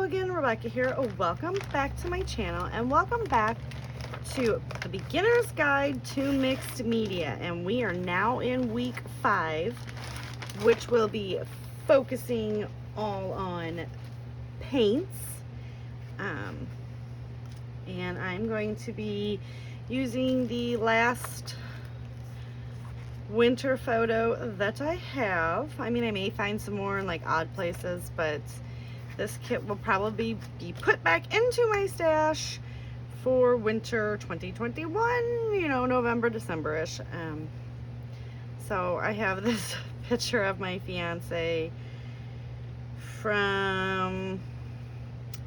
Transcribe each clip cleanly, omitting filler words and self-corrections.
Hello again, Rebecca here. Welcome back to my channel and welcome back to the beginner's guide to mixed media, and we are now in week 5, which will be focusing all on paints, and I'm going to be using the last winter photo that I have. I mean, I may find some more in like odd places, but this kit will probably be put back into my stash for winter 2021, you know, November, December-ish. So I have this picture of my fiance from,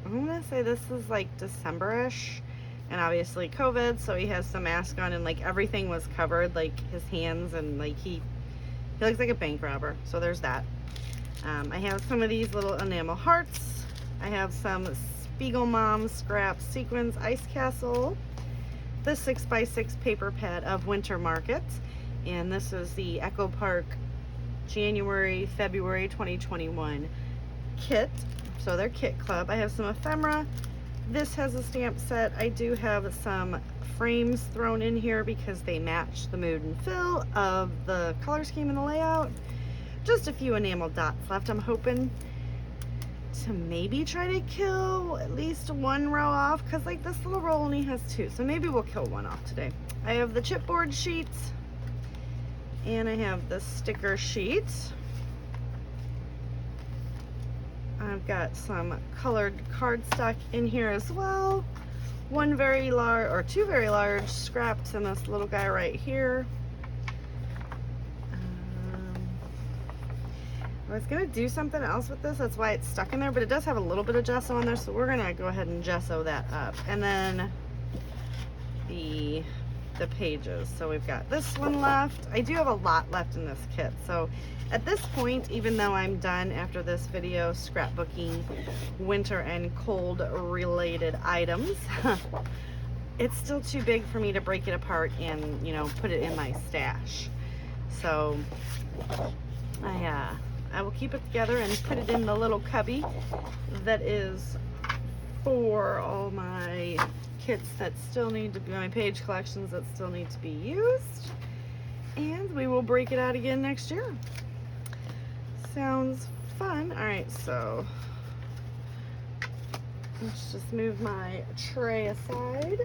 I'm gonna say this is like December-ish, and obviously COVID, so he has some mask on and like everything was covered, like his hands, and like he looks like a bank robber. So there's that. I have some of these little enamel hearts. I have some Spiegel Mom Scrap Sequins Ice Castle, the 6x6 paper pad of Winter Market, and this is the Echo Park January, February 2021 kit. So they're Kit Club. I have some ephemera. This has a stamp set. I do have some frames thrown in here because they match the mood and feel of the color scheme and the layout. Just a few enamel dots left. I'm hoping to maybe try to kill at least one row off, because like this little roll only has 2, so maybe we'll kill one off today. I have the chipboard sheets and I have the sticker sheets. I've got some colored cardstock in here as well. One very large, or 2 very large scraps, and this little guy right here. I was gonna do something else with this, that's why it's stuck in there, but it does have a little bit of gesso on there, so we're gonna go ahead and gesso that up. And then the pages. So we've got this one left. I do have a lot left in this kit, so at this point, even though I'm done after this video scrapbooking winter and cold related items, it's still too big for me to break it apart and, you know, put it in my stash. So I will keep it together and put it in the little cubby that is for all my kits that still need to be, my page collections that still need to be used, and we will break it out again next year. Sounds fun. All right, so let's just move my tray aside.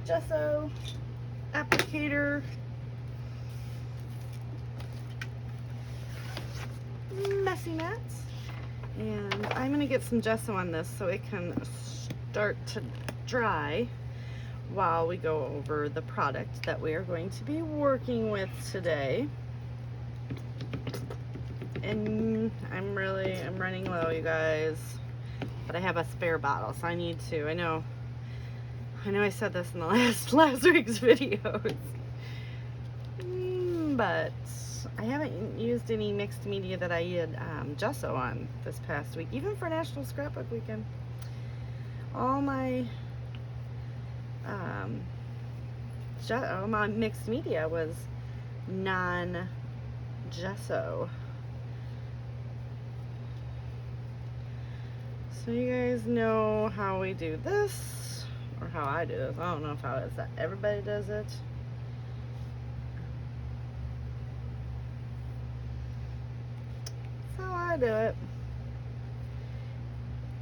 Gesso applicator, messy mats, and I'm gonna get some gesso on this so it can start to dry while we go over the product that we are going to be working with today. And I'm running low, you guys, but I have a spare bottle, so I need to, I know I said this in the last week's videos, but I haven't used any mixed media that I had gesso on this past week, even for National Scrapbook Weekend. All my mixed media was non-gesso. So you guys know how we do this, or how I do this. I don't know if how it is that everybody does it. That's how I do it.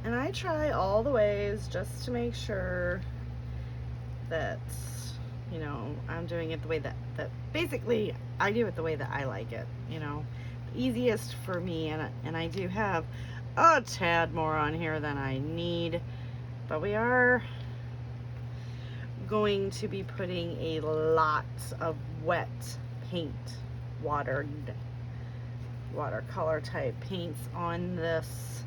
And I try all the ways just to make sure that, you know, I'm doing it the way that basically I do it the way that I like it, you know, easiest for me. And I do have a tad more on here than I need, but we are going to be putting a lot of wet paint, watercolor type paints on this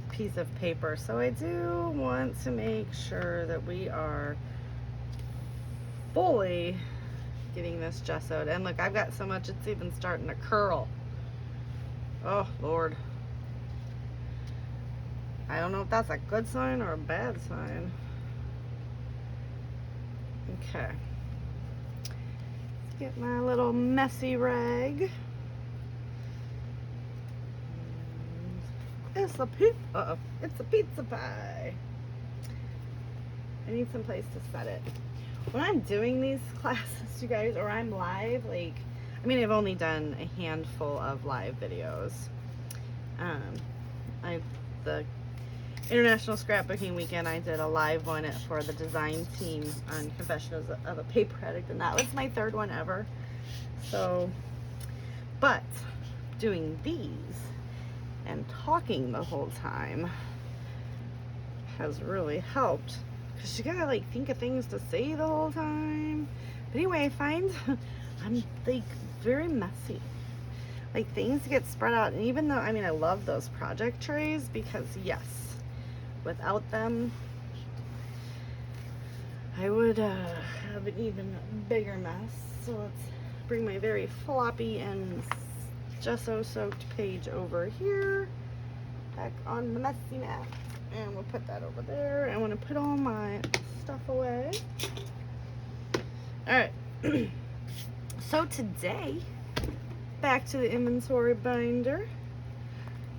piece of paper. So I do want to make sure that we are fully getting this gessoed. And look, I've got so much it's even starting to curl. Oh Lord, I don't know if that's a good sign or a bad sign. Okay, Get my little messy rag. It's a pizza. It's a pizza pie. I need some place to set it. When I'm doing these classes, you guys, or I'm live, like, I mean, I've only done a handful of live videos. The International Scrapbooking Weekend, I did a live one for the design team on Confessions of a Paper Addict, and that was my third one ever. So, but doing these and talking the whole time has really helped, because you gotta like think of things to say the whole time. But anyway, I find I'm like very messy. Like things get spread out, and even though, I mean, I love those project trays because yes, without them I would have an even bigger mess. So let's bring my very floppy and gesso soaked page over here back on the messy mat, and we'll put that over there. I want to put all my stuff away. All right. So today, back to the inventory binder,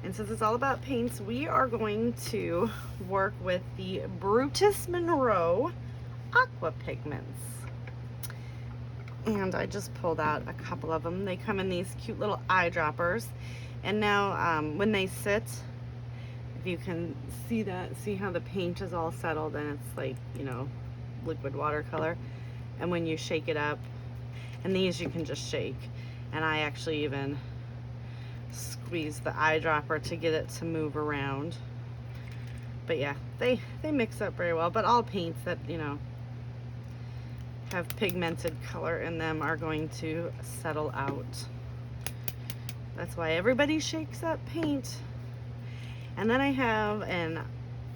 and since it's all about paints, we are going to work with the Brutus Monroe Aqua Pigments. And I just pulled out a couple of them. They come in these cute little eyedroppers, and now when they sit, if you can see that, see how the paint is all settled and it's like, you know, liquid watercolor. And when you shake it up, and these you can just shake, and I actually even squeeze the eyedropper to get it to move around. But yeah, they mix up very well. But all paints that, you know, have pigmented color in them are going to settle out. That's why everybody shakes up paint. And then I have an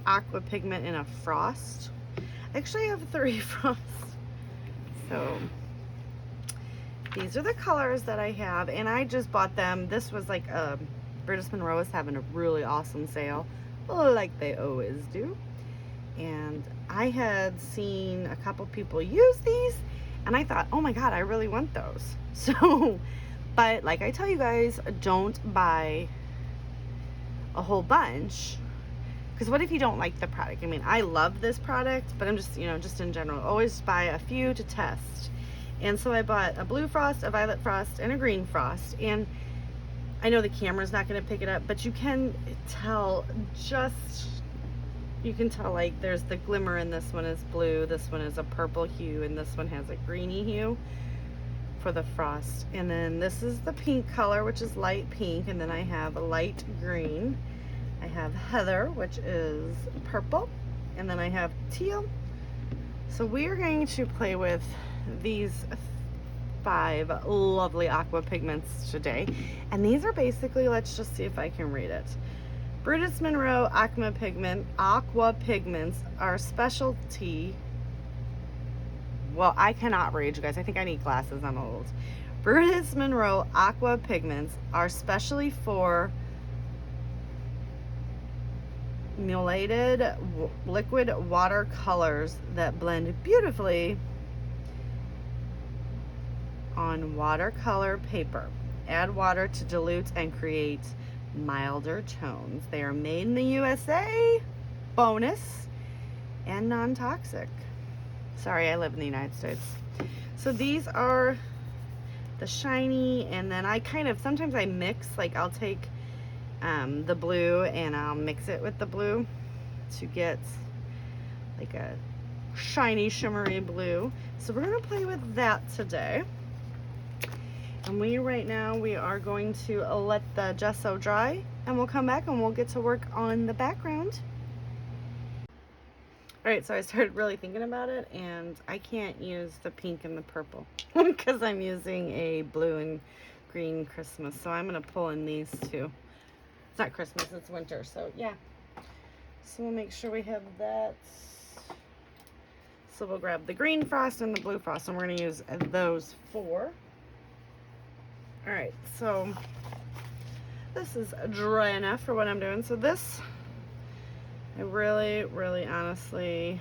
aqua pigment in a frost. I actually have 3 frosts. So these are the colors that I have, and I just bought them. This was like Brutus Monroe is having a really awesome sale, like they always do. And I had seen a couple people use these, and I thought, oh my god, I really want those. So, but like I tell you guys, don't buy a whole bunch, because what if you don't like the product? I mean, I love this product, but I'm just, you know, just in general, always buy a few to test. And so I bought a blue frost, a violet frost, and a green frost. And I know the camera's not going to pick it up, but you can tell you can tell like there's the glimmer in this one is blue, this one is a purple hue, and this one has a greeny hue for the frost. And then this is the pink color, which is light pink, and then I have a light green. I have heather, which is purple, and then I have teal. So we are going to play with these 5 lovely aqua pigments today, and these are basically, let's just see if I can read it. Brutus Monroe Aqua Pigments are specialty. Well, I cannot read, you guys. I think I need glasses. I'm old. Brutus Monroe Aqua Pigments are specially for emulated liquid watercolors that blend beautifully on watercolor paper. Add water to dilute and create milder tones. They are made in the USA, bonus, and non-toxic. Sorry, I live in the United States. So these are the shiny, and then I kind of, sometimes I mix, like I'll take the blue and I'll mix it with the blue to get like a shiny shimmery blue. So we're going to play with that today. And right now we are going to let the gesso dry, and we'll come back and we'll get to work on the background. Alright, so I started really thinking about it, and I can't use the pink and the purple because I'm using a blue and green Christmas. So I'm going to pull in these two. It's not Christmas, it's winter, so yeah. So we'll make sure we have that. So we'll grab the green frost and the blue frost, and we're going to use those 4. Alright, so this is dry enough for what I'm doing. So this, I really honestly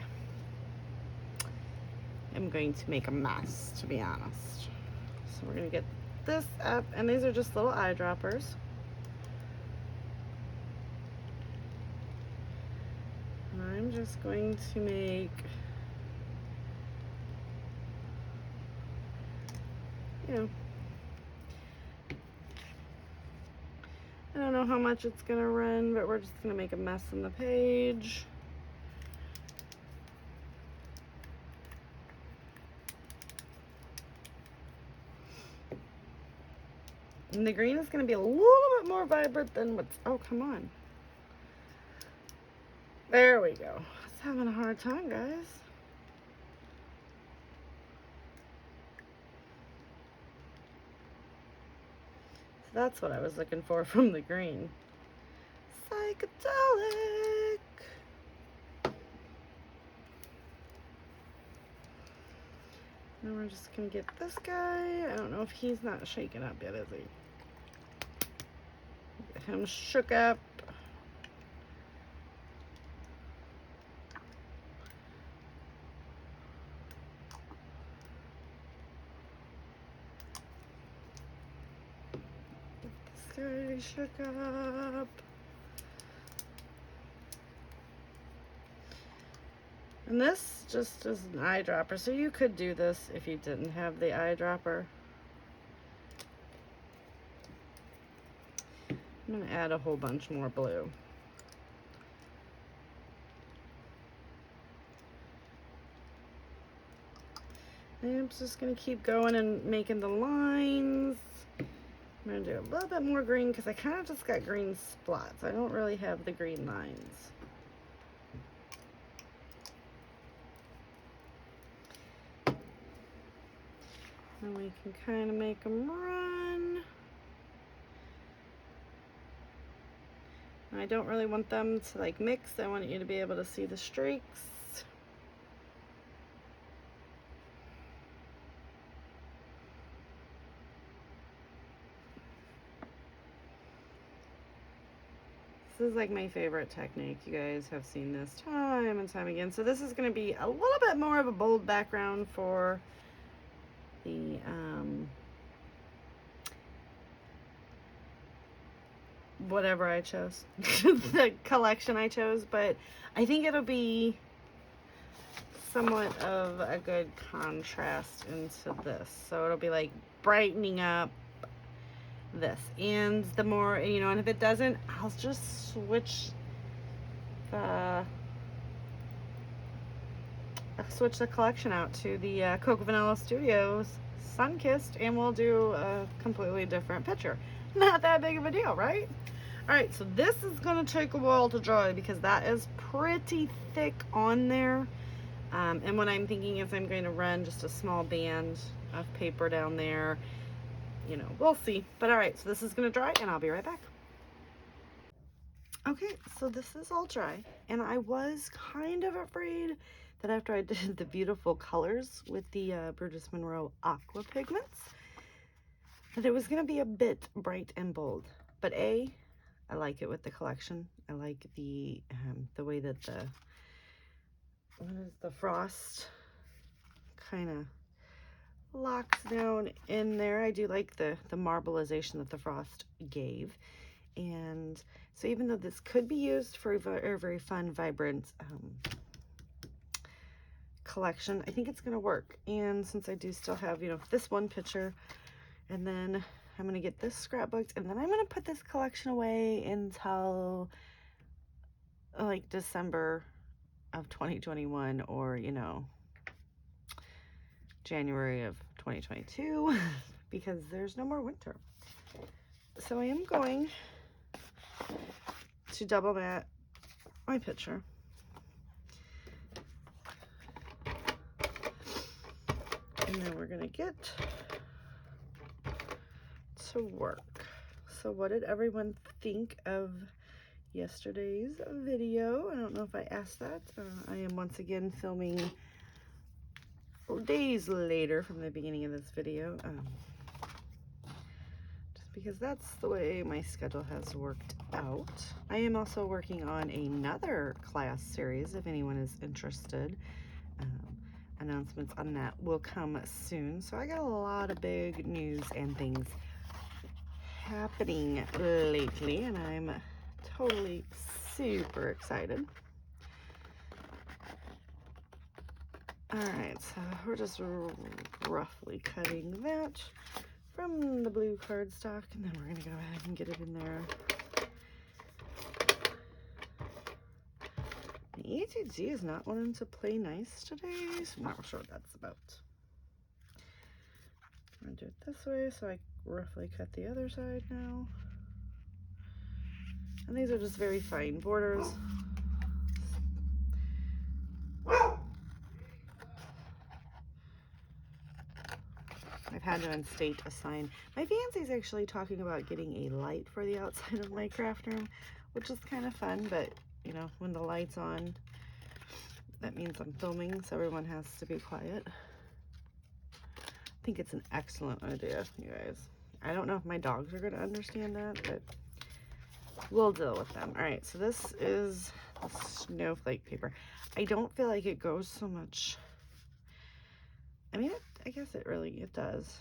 am going to make a mess, to be honest. So we're gonna get this up, and these are just little eyedroppers. And I'm just going to make, you know, I don't know how much it's gonna run, but we're just gonna make a mess on the page. And the green is gonna be a little bit more vibrant than what's, oh, come on. There we go. I was having a hard time, guys. So that's what I was looking for from the green. Psychedelic. And we're just gonna get this guy. I don't know if he's not shaken up yet, is he? Get him shook up. Get this guy shook up. And this just is an eyedropper, so you could do this if you didn't have the eyedropper. I'm gonna add a whole bunch more blue. And I'm just gonna keep going and making the lines. I'm gonna do a little bit more green because I kind of just got green spots. I don't really have the green lines. And we can kind of make them run. I don't really want them to like mix. I want you to be able to see the streaks. This is like my favorite technique. You guys have seen this time and time again. So this is going to be a little bit more of a bold background for the whatever I chose, the collection I chose, but I think it'll be somewhat of a good contrast into this. So it'll be like brightening up this, and the more, you know, and if it doesn't, I'll just switch the collection out to the Cocoa Vanilla Studios Sunkissed, and we'll do a completely different picture. Not that big of a deal, right? All right, so this is gonna take a while to dry because that is pretty thick on there. And what I'm thinking is I'm going to run just a small band of paper down there. You know, we'll see. But all right, so this is gonna dry and I'll be right back. Okay, so this is all dry, and I was kind of afraid that after I did the beautiful colors with the Brutus Monroe Aqua Pigments, that it was gonna be a bit bright and bold. But I like it with the collection. I like the way that the frost kind of locks down in there. I do like the marbleization that the frost gave. And so even though this could be used for a very fun, vibrant collection, I think it's going to work. And since I do still have, you know, this one picture, and then I'm going to get this scrapbooked, and then I'm going to put this collection away until like December of 2021, or, you know, January of 2022, because there's no more winter. So I am going to double matte my picture. And then we're gonna get to work. So what did everyone think of yesterday's video? I don't know if I asked that. I am once again filming days later from the beginning of this video. Because that's the way my schedule has worked out. I am also working on another class series if anyone is interested. announcements on that will come soon. So I got a lot of big news and things happening lately, and I'm totally super excited. Alright, so we're just roughly cutting that from the blue cardstock, and then we're going to go ahead and get it in there. The ETG is not wanting to play nice today, so I'm not sure what that's about. I'm going to do it this way, so I roughly cut the other side now. And these are just very fine borders. I've had to unstate a sign. My fiance's actually talking about getting a light for the outside of my craft room, which is kind of fun, but you know, when the light's on, that means I'm filming, so everyone has to be quiet. I think it's an excellent idea, you guys. I don't know if my dogs are going to understand that, but we'll deal with them. All right, so this is the snowflake paper. I don't feel like it goes so much. I mean, I guess it does.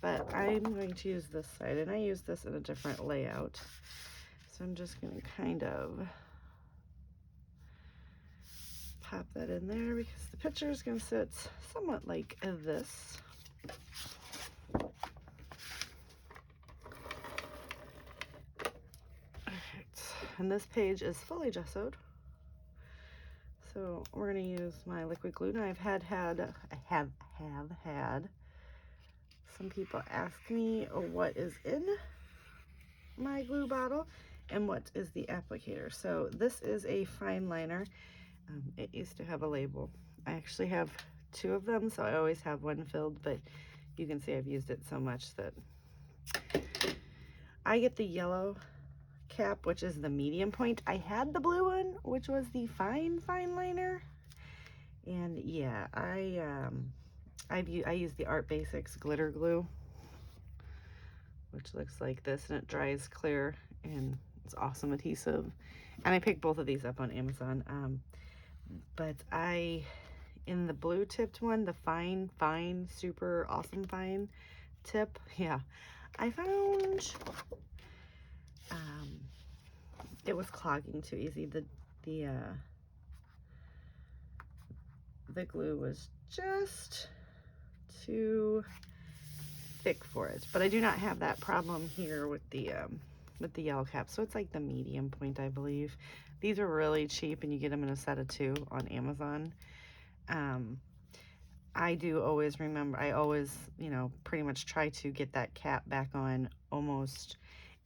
But I'm going to use this side, and I use this in a different layout. So I'm just going to kind of pop that in there because the picture is going to sit somewhat like this. Alright, and this page is fully gessoed. So we're going to use my liquid glue. Now I have had some people ask me what is in my glue bottle and what is the applicator. So this is a fine liner. It used to have a label. I actually have 2 of them, so I always have one filled, but you can see I've used it so much that I get the yellow cap, which is the medium point. I had the blue one, which was the fine liner. And yeah, I use the Art Basics glitter glue, which looks like this, and it dries clear, and it's awesome adhesive. And I picked both of these up on Amazon. But in the blue tipped one, the fine, super awesome fine tip, yeah, I found it was clogging too easy. The glue was just too thick for it. But I do not have that problem here with the yellow cap. So it's like the medium point, I believe. These are really cheap, and you get them in a set of 2 on Amazon. I do always remember, I always, you know, pretty much try to get that cap back on almost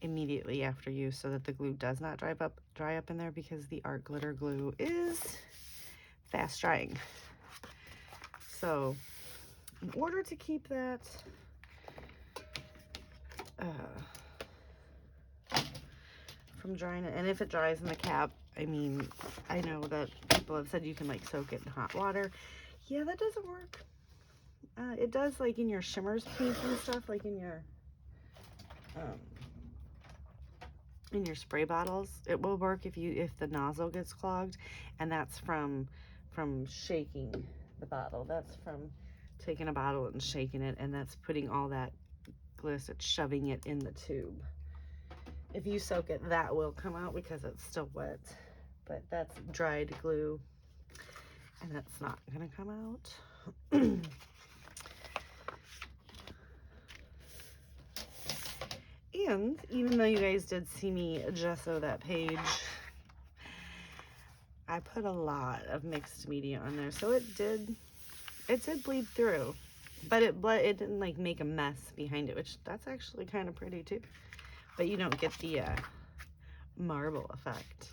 immediately after use so that the glue does not dry up in there, because the art glitter glue is fast drying. So in order to keep that from drying, and if it dries in the cap, I mean, I know that people have said you can like soak it in hot water. Yeah, that doesn't work. It does like in your shimmers paints and stuff, like in your spray bottles. It will work if the nozzle gets clogged, and that's from shaking the bottle. That's from taking a bottle and shaking it, and that's putting all that gliss, it's shoving it in the tube. If you soak it, that will come out because it's still wet, but that's dried glue, and that's not gonna come out. And even though you guys did see me gesso that page, I put a lot of mixed media on there, so it did bleed through, but it didn't like make a mess behind it, which that's actually kind of pretty too. But you don't get the marble effect,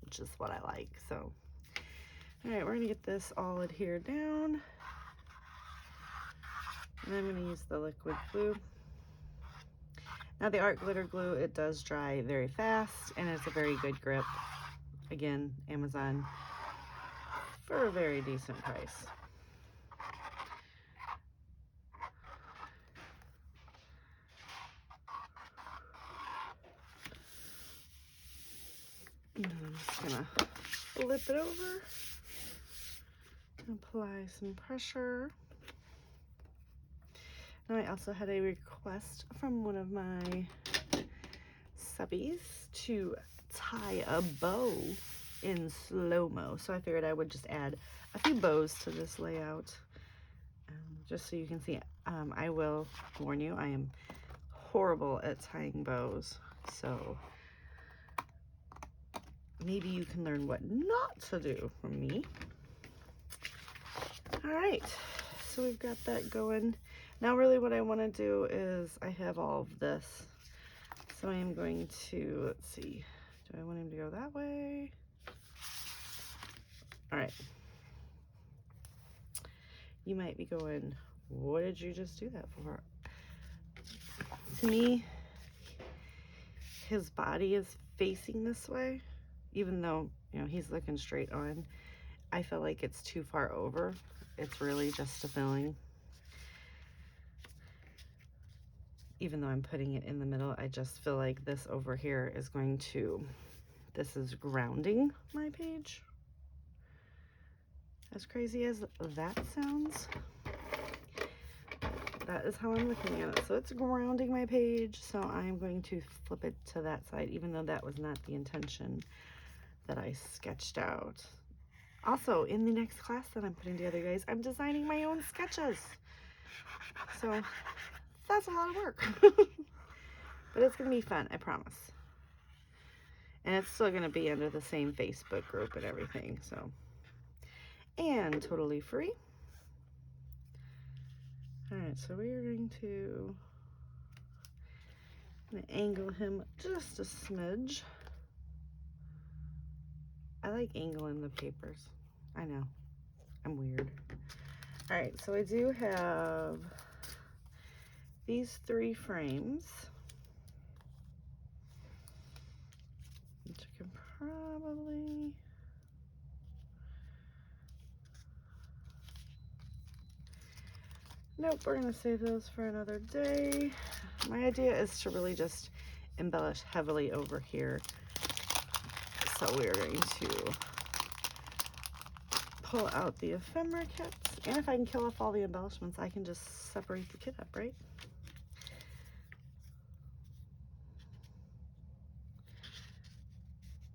which is what I like. So, all right, we're gonna get this all adhered down, and I'm gonna use the liquid glue. Now the art glitter glue, it does dry very fast, and it's a very good grip. Again, Amazon for a very decent price. And I'm just gonna flip it over. Apply some pressure. Now I also had a request from one of my subbies to tie a bow in slow-mo, so I figured I would just add a few bows to this layout, just so you can see. I will warn you, I am horrible at tying bows, so maybe you can learn what not to do from me. All right, so we've got that going. Now really what I want to do is, I have all of this, so I am going to, let's see, do I want him to go that way? All right. You might be going, what did you just do that for? To me, his body is facing this way, even though, you know, he's looking straight on. I feel like it's too far over. It's really just a filling. Even though I'm putting it in the middle, I just feel like this over here is going to, this is grounding my page. As crazy as that sounds, that is how I'm looking at it. So it's grounding my page, so I'm going to flip it to that side, even though that was not the intention that I sketched out. Also, in the next class that I'm putting together, guys, I'm designing my own sketches. So that's a lot of work. But it's going to be fun, I promise. And it's still going to be under the same Facebook group and everything, so. And totally free. All right, so we are going to angle him just a smidge. I like angling the papers. I know, I'm weird. All right, so I do have these 3 frames, which I can probably, nope, we're gonna save those for another day. My idea is to really just embellish heavily over here. So we're going to pull out the ephemera kits, and if I can kill off all the embellishments, I can just separate the kit up, right?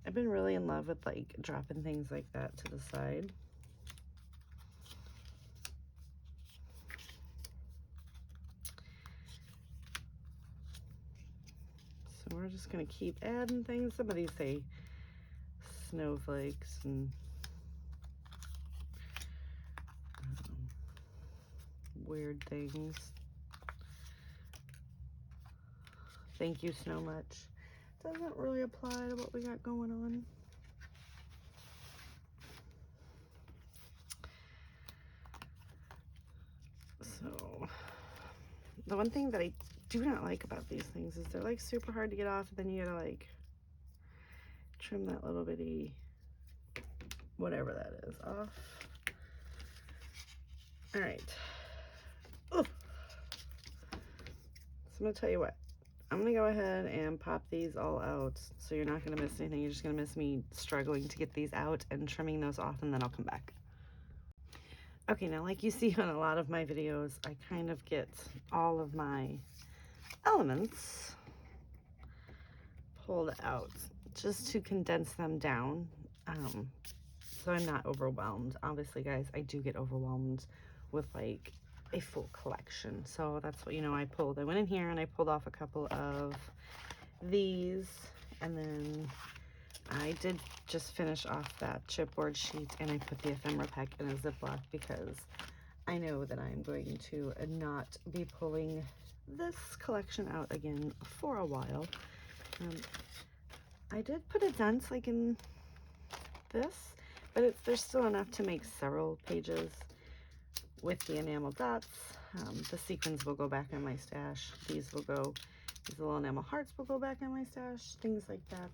I've been really in love with like dropping things like that to the side. So we're just gonna keep adding things. Some of these say snowflakes and weird things. Thank you so much. Doesn't really apply to what we got going on. So the one thing that I do not like about these things is they're like super hard to get off, and then you gotta like trim that little bitty whatever that is off. All right. Ooh. So I'm gonna tell you what, I'm gonna go ahead and pop these all out, so you're not gonna miss anything. You're just gonna miss me struggling to get these out and trimming those off, and then I'll come back. Okay, now like you see on a lot of my videos, I kind of get all of my elements pulled out just to condense them down, so I'm not overwhelmed. Obviously, guys, I do get overwhelmed with like a full collection, so that's what, you know, I went in here and I pulled off a couple of these, and then I did just finish off that chipboard sheet, and I put the ephemera pack in a Ziploc because I know that I'm going to not be pulling this collection out again for a while. I did put a dent like in this, but there's still enough to make several pages with the enamel dots. The sequins will go back in my stash. These little enamel hearts will go back in my stash, things like that.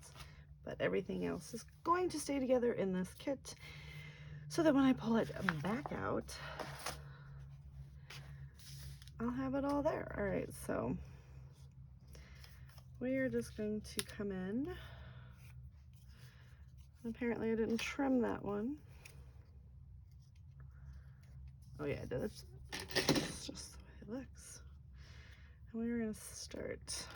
But everything else is going to stay together in this kit, so that when I pull it back out, I'll have it all there. All right, so we are just going to come in. Apparently I didn't trim that one. Oh yeah, I did it. It's just the way it looks. And we're gonna start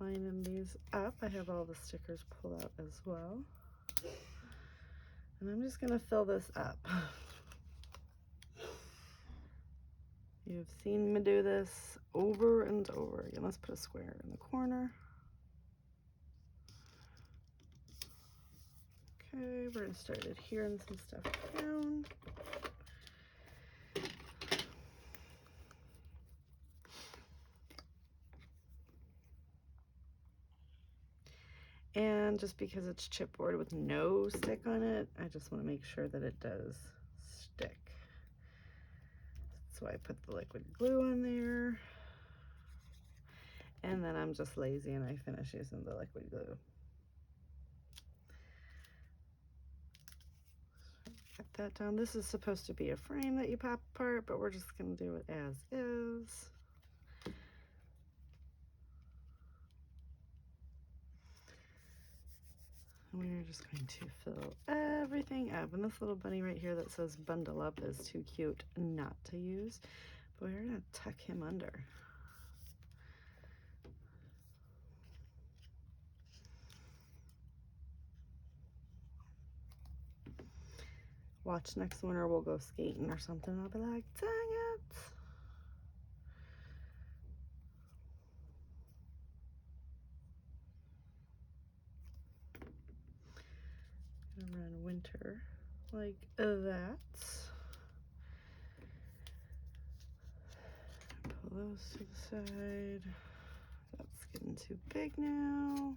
lining these up. I have all the stickers pulled out as well. And I'm just gonna fill this up. You've seen me do this over and over again. Let's put a square in the corner. Okay, we're gonna start adhering some stuff down. And just because it's chipboard with no stick on it, I just want to make sure that it does stick. So I put the liquid glue on there. And then I'm just lazy and I finish using the liquid glue. Get that down. This is supposed to be a frame that you pop apart, but we're just going to do it as is. We're just going to fill everything up. And this little bunny right here that says bundle up is too cute not to use. But we're going to tuck him under. Watch next winter we'll go skating or something. I'll be like, dang it. Gonna run winter like that. Pull those to the side. That's getting too big now.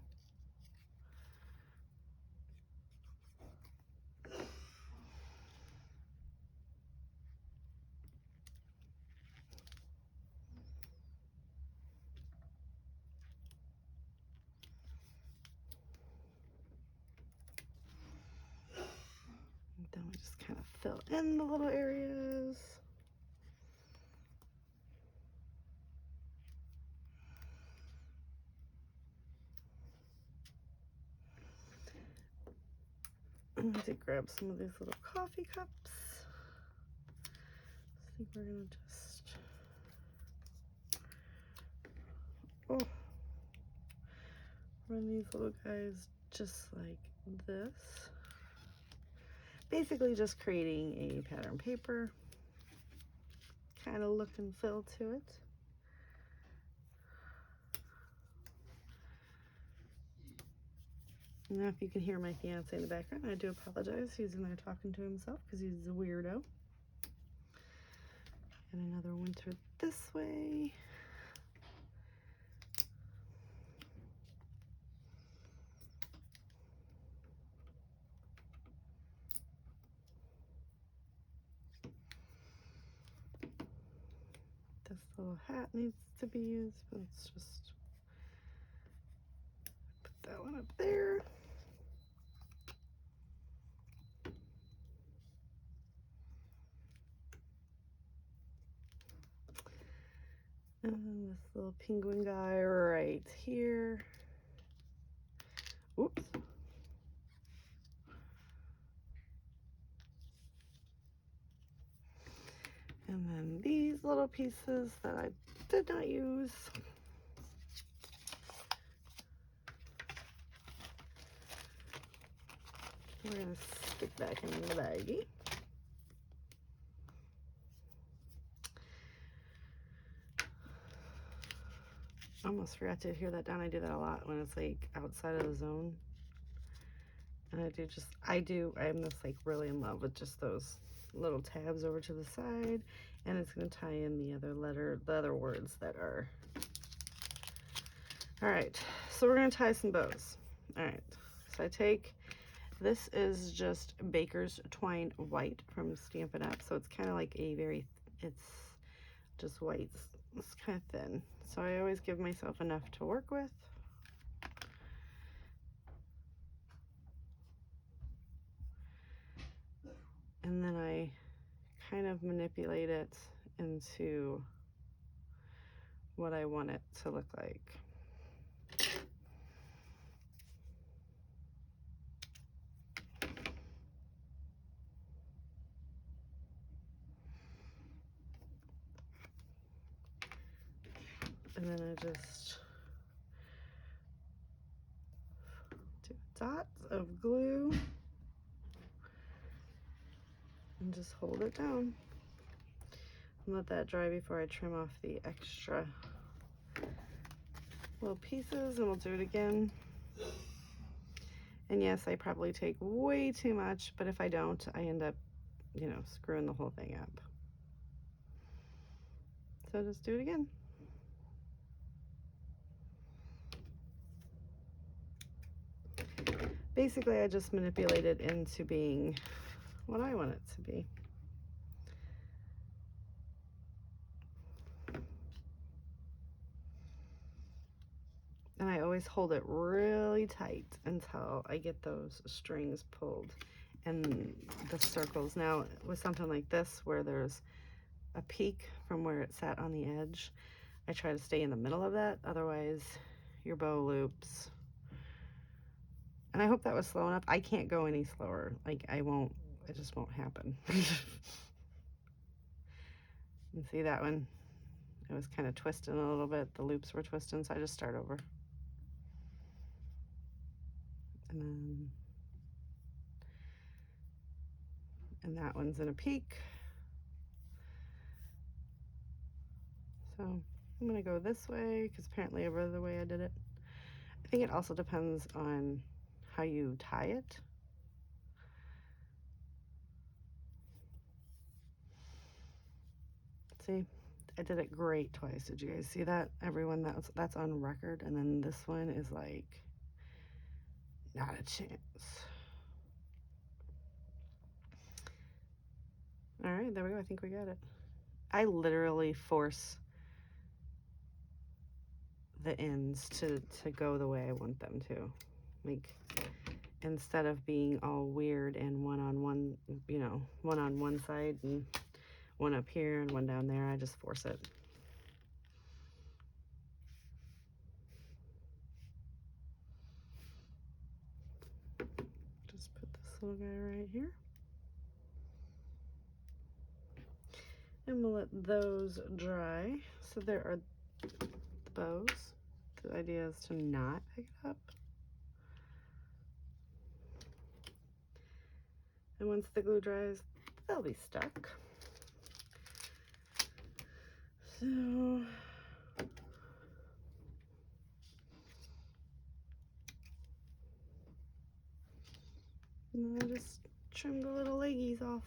And then we just kind of fill in the little areas. I need to grab some of these little coffee cups. I think we're gonna just, run these little guys just like this. Basically just creating a pattern paper kind of look and feel to it. Now if you can hear my fiance in the background, I do apologize. He's in there talking to himself because he's a weirdo. And another winter this way. This little hat needs to be used, but it's just put that one up there. And then this little penguin guy right here. Oops. And then these little pieces that I did not use. We're gonna stick back in the baggie. I almost forgot to adhere that down. I do that a lot when it's like outside of the zone. And I'm just like really in love with just those little tabs over to the side. And it's gonna tie in the other words that are. All right, so we're gonna tie some bows. All right, so this is just Baker's Twine White from Stampin' Up. So it's kind of like it's just white. It's kind of thin. So I always give myself enough to work with. And then I kind of manipulate it into what I want it to look like. And then I just do a dot of glue and just hold it down and let that dry before I trim off the extra little pieces, and we'll do it again. And yes, I probably take way too much, but if I don't, I end up, you know, screwing the whole thing up. So just do it again. Basically, I just manipulate it into being what I want it to be. And I always hold it really tight until I get those strings pulled and the circles. Now, with something like this where there's a peak from where it sat on the edge, I try to stay in the middle of that. Otherwise, your bow loops. And I hope that was slow enough. I can't go any slower. Like, I won't, it just won't happen. And see that one? It was kind of twisting a little bit. The loops were twisting, so I just start over. And that one's in a peak. So I'm gonna go this way because apparently every other way I did it. I think it also depends on how you tie it. See, I did it great twice. Did you guys see that? Everyone, that's on record, and then this one is like not a chance. All right, there we go. I think we got it. I literally force the ends to go the way I want them to. Like, instead of being all weird and one on one, you know, one on one side and one up here and one down there, I just force it. Just put this little guy right here. And we'll let those dry. So there are the bows. The idea is to not pick it up. And once the glue dries, they'll be stuck. So, and then I just trim the little leggies off.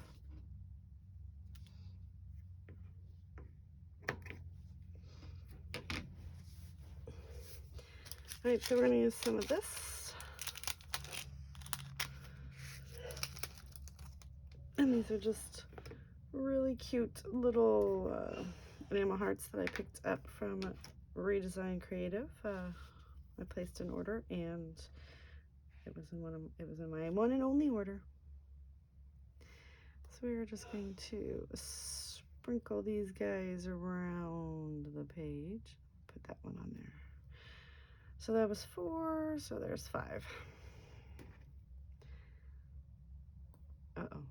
All right, so we're gonna use some of this. And these are just really cute little enamel hearts that I picked up from Redesign Creative. I placed an order and it was in my one and only order. So we're just going to sprinkle these guys around the page. Put that one on there. So that was 4, so there's 5. Uh-oh.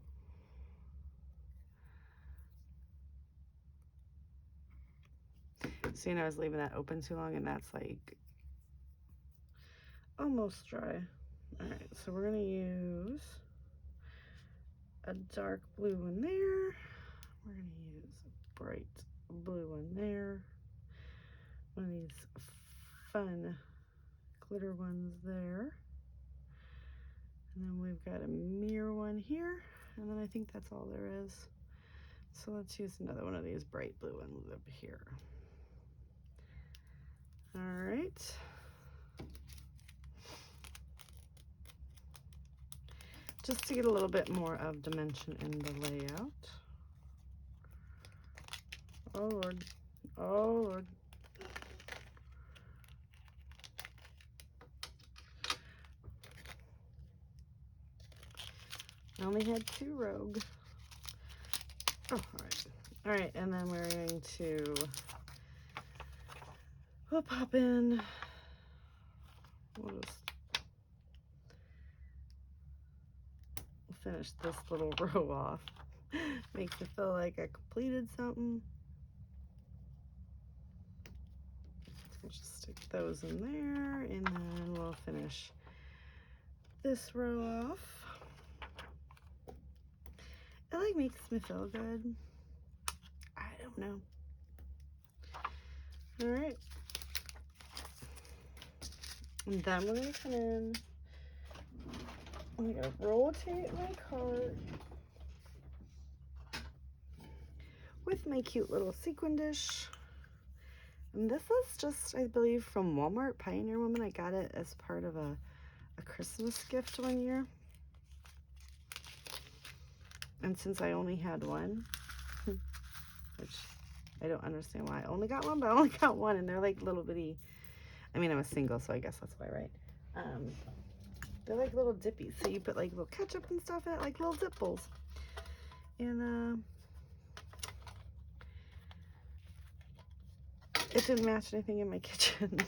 See, I was leaving that open too long, and that's like almost dry. All right, so we're gonna use a dark blue one there. We're gonna use a bright blue one there. One of these fun glitter ones there. And then we've got a mirror one here. And then I think that's all there is. So let's use another one of these bright blue ones up here. All right. Just to get a little bit more of dimension in the layout. Oh Lord, oh Lord. I only had 2 rogue. Oh, all right. All right, and then we're going to, we'll pop in, we'll finish this little row off. Makes it feel like I completed something. We'll just stick those in there, and then we'll finish this row off. It like makes me feel good. I don't know. All right. And then we're gonna come in. I'm gonna rotate my cart with my cute little sequin dish. And this is just, I believe, from Walmart Pioneer Woman. I got it as part of a Christmas gift one year. And since I only had one, which I don't understand why I only got one, but I only got one, and they're like little bitty, I mean, I was single, so I guess that's why, right? They're like little dippies, so you put like little ketchup and stuff in it, like little dip bowls. And it didn't match anything in my kitchen.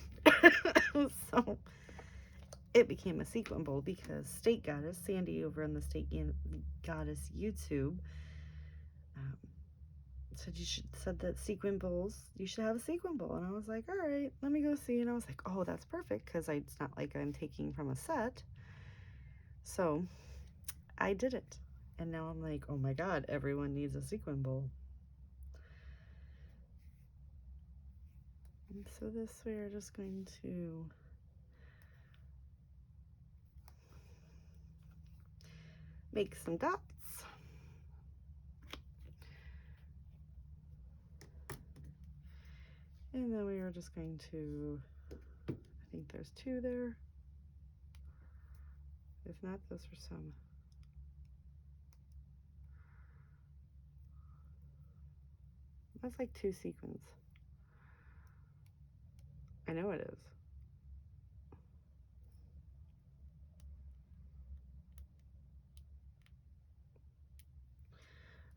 So it became a sequin bowl because State Goddess, Sandy over on the State Goddess YouTube, said that sequin bowls, you should have a sequin bowl. And I was like, all right, let me go see. And I was like, oh, that's perfect, because it's not like I'm taking from a set. So I did it. And now I'm like, oh my God, everyone needs a sequin bowl. And so this way we're just going to make some dots. And then we are just going to, I think there's 2 there. If not, those are some. That's like 2 sequins. I know it is.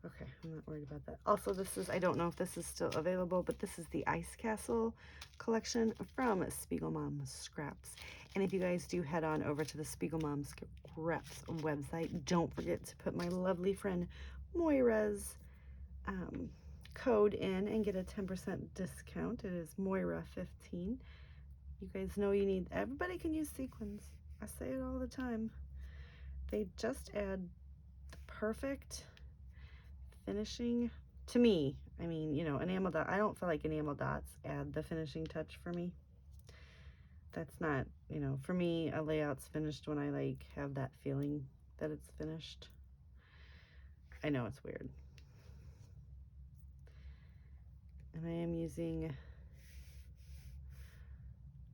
Okay, I'm not worried about that. Also, this is, I don't know if this is still available, but this is the Ice Castle collection from Spiegel Mom Scraps. And if you guys do head on over to the Spiegel Mom Scraps website, don't forget to put my lovely friend Moira's code in and get a 10% discount. It is Moira15. You guys know you need, everybody can use sequins. I say it all the time. They just add the perfect finishing to me. I mean, you know, enamel dot, I don't feel like enamel dots add the finishing touch for me. That's not, you know, for me, a layout's finished when I like have that feeling that it's finished. I know it's weird. And I am using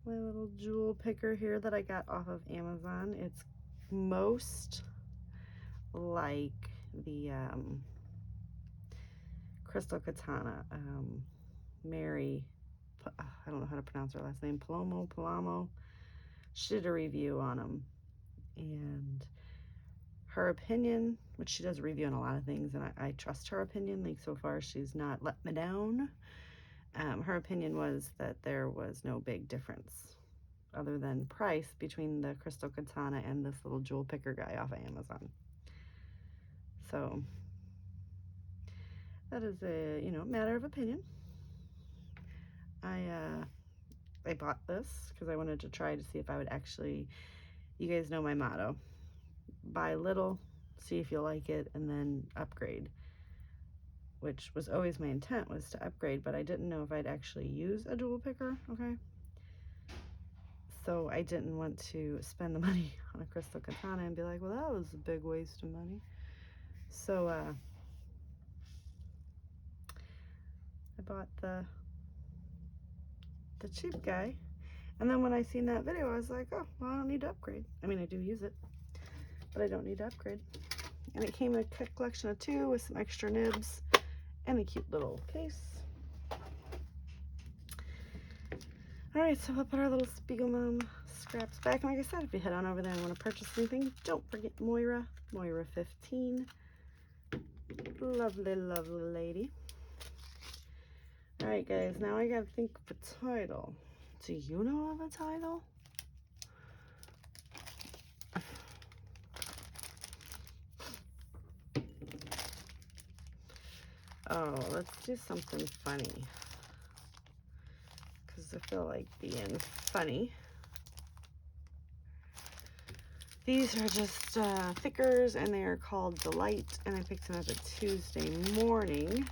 my little jewel picker here that I got off of Amazon. It's most like the Crystal Katana, Mary, I don't know how to pronounce her last name, Palamo. She did a review on them, and her opinion, which she does a review on a lot of things, and I trust her opinion, like so far she's not let me down. Her opinion was that there was no big difference other than price between the Crystal Katana and this little jewel picker guy off of Amazon. So that is a, you know, matter of opinion. I bought this because I wanted to try to see if I would actually, you guys know my motto, buy little, see if you like it, and then upgrade, which was always my intent, was to upgrade, but I didn't know if I'd actually use a jewel picker, okay? So I didn't want to spend the money on a Crystal Katana and be like, well, that was a big waste of money. So I bought the cheap guy, and then when I seen that video, I was like, oh, well, I don't need to upgrade. I mean, I do use it, but I don't need to upgrade. And it came in a collection of 2 with some extra nibs and a cute little case. All right, so we'll put our little Spiegel Mom Scraps back. And like I said, if you head on over there and want to purchase anything, don't forget Moira15. Lovely, lovely lady. All right, guys, now I gotta think of a title. Do you know of a title? Oh, let's do something funny. because I feel like being funny. These are just thickers, and they are called Delight, and I picked them up a Tuesday morning,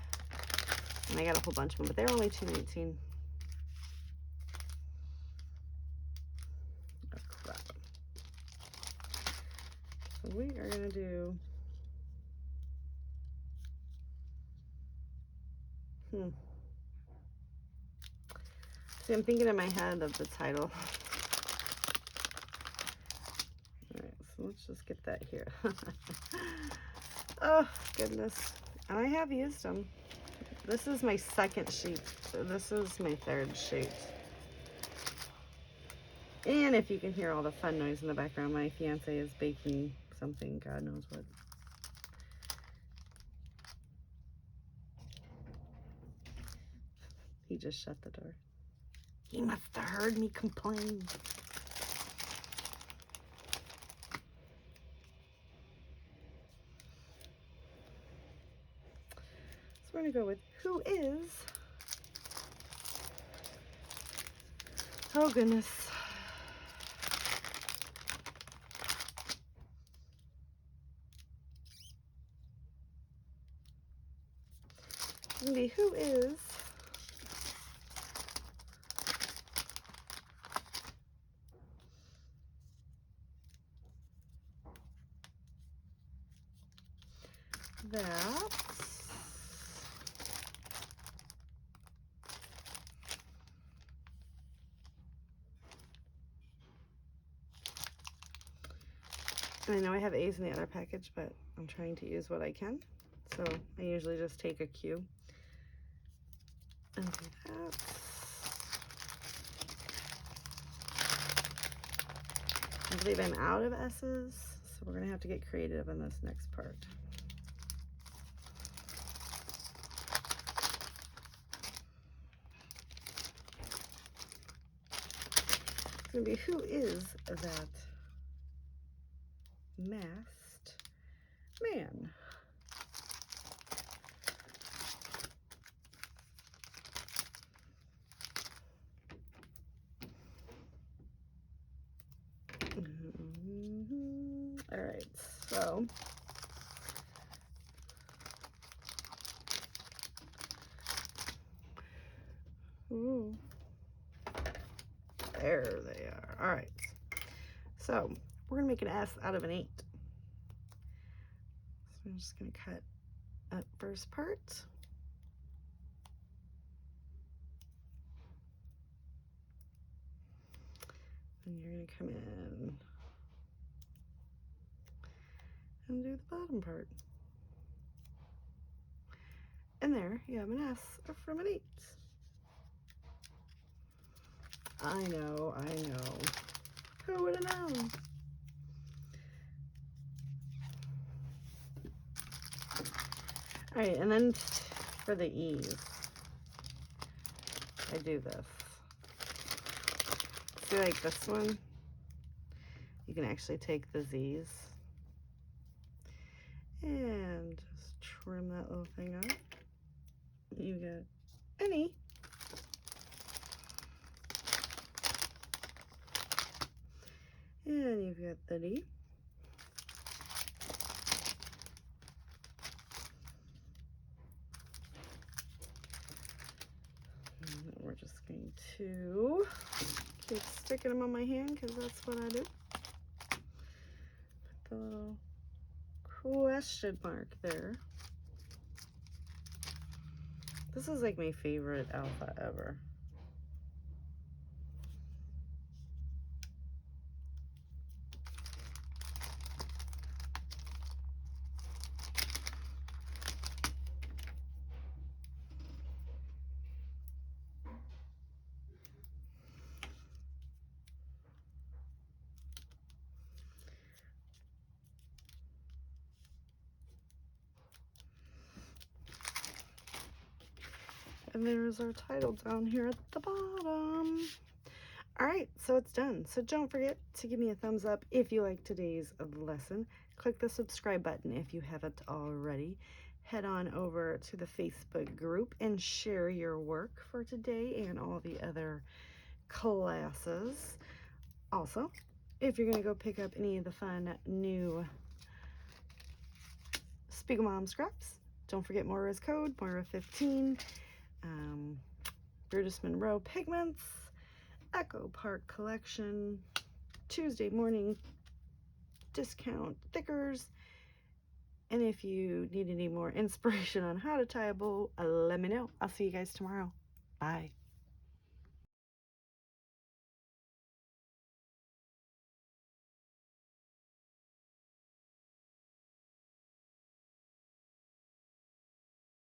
and I got a whole bunch of them, but they're only $2.19. Oh, crap. So we are going to do... See, I'm thinking in my head of the title. Alright, so let's just get that here. Oh, goodness. And I have used them. This is my second sheet. This is my third sheet. And if you can hear all the fun noise in the background, my fiance is baking something, God knows what. He just shut the door. He must have heard me complain. So we're gonna go with who is. Oh goodness. It's gonna be who is that and I know I have A's in the other package, but I'm trying to use what I can. So I usually just take a Q and do that. I believe I'm out of S's, so we're gonna have to get creative in this next part. It's gonna be who is that masked man? All right, so ooh, there they are. All right, so we're gonna make an S out of an 8. So I'm just gonna cut that first part. And you're gonna come in and do the bottom part. And there you have an S from an 8. I know. Who would have known? All right, and then for the E's, I do this. See, like this one, you can actually take the Z's and just trim that little thing up. You get an E. And you've got the D. And we're just going to keep sticking them on my hand because that's what I do. Put the little question mark there. This is like my favorite alpha ever. And there's our title down here at the bottom. All right, so it's done. So don't forget to give me a thumbs up if you like today's lesson. Click the subscribe button if you haven't already. head on over to the Facebook group and share your work for today and all the other classes. Also, if you're going to go pick up any of the fun new Spiegel Mom scraps, don't forget Moira's code, Moira15, Brutus Monroe Pigments, Echo Park Collection, Tuesday morning discount thickers. And if you need any more inspiration on how to tie a bow, let me know. I'll see you guys tomorrow. Bye.